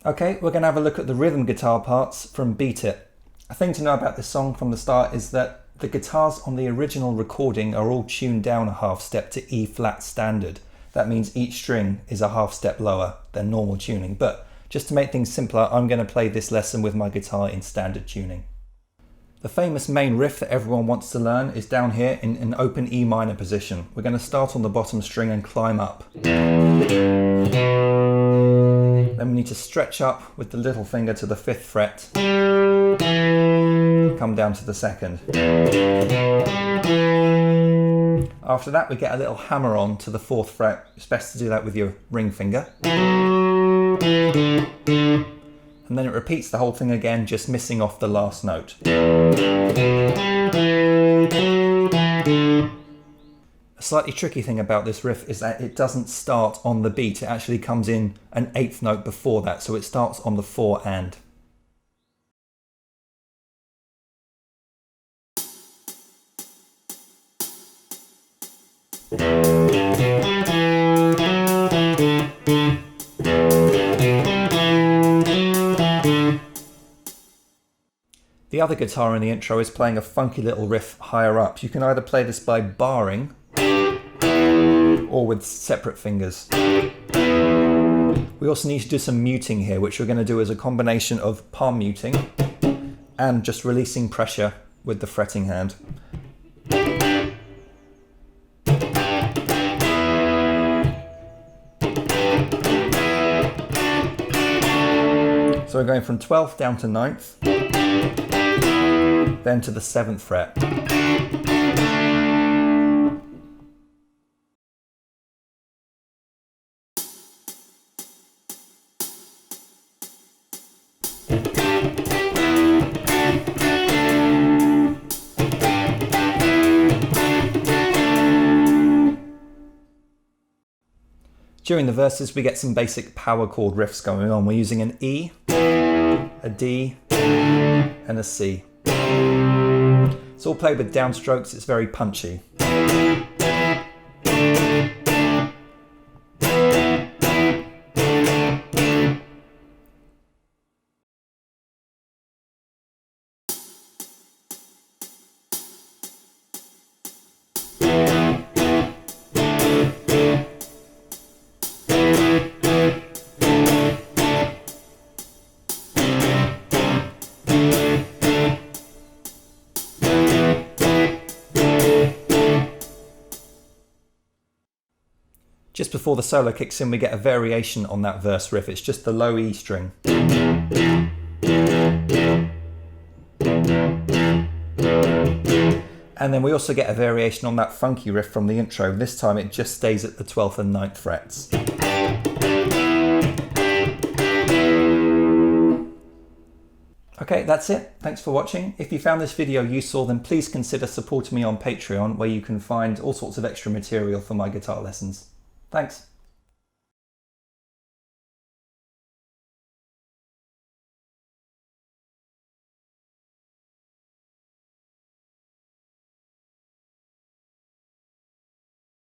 Okay, we're going to have a look at the rhythm guitar parts from Beat It. A thing to know about this song from the start is that the guitars on the original recording are all tuned down a half step to E flat standard. That means each string is a half step lower than normal tuning, but just to make things simpler, I'm going to play this lesson with my guitar in standard tuning. The famous main riff that everyone wants to learn is down here in an open E minor position. We're going to start on the bottom string and climb up. Then we need to stretch up with the little finger to the 5th fret. Come down to the 2nd. After that we get a little hammer on to the 4th fret. It's best to do that with your ring finger. And then it repeats the whole thing again, just missing off the last note. A slightly tricky thing about this riff is that it doesn't start on the beat, it actually comes in an 8th note before that, so it starts on the 4 and. The other guitar in the intro is playing a funky little riff higher up. You can either play this by barring or with separate fingers. We also need to do some muting here, which we're going to do as a combination of palm muting and just releasing pressure with the fretting hand. So we're going from 12th down to 9th, then to the 7th fret. During the verses we get some basic power chord riffs going on. We're using an E, a D and a C. It's all played with downstrokes, it's very punchy. Just before the solo kicks in, we get a variation on that verse riff. It's just the low E string. And then we also get a variation on that funky riff from the intro. This time it just stays at the 12th and 9th frets. Okay, that's it. Thanks for watching. If you found this video useful, then please consider supporting me on Patreon, where you can find all sorts of extra material for my guitar lessons. Thanks.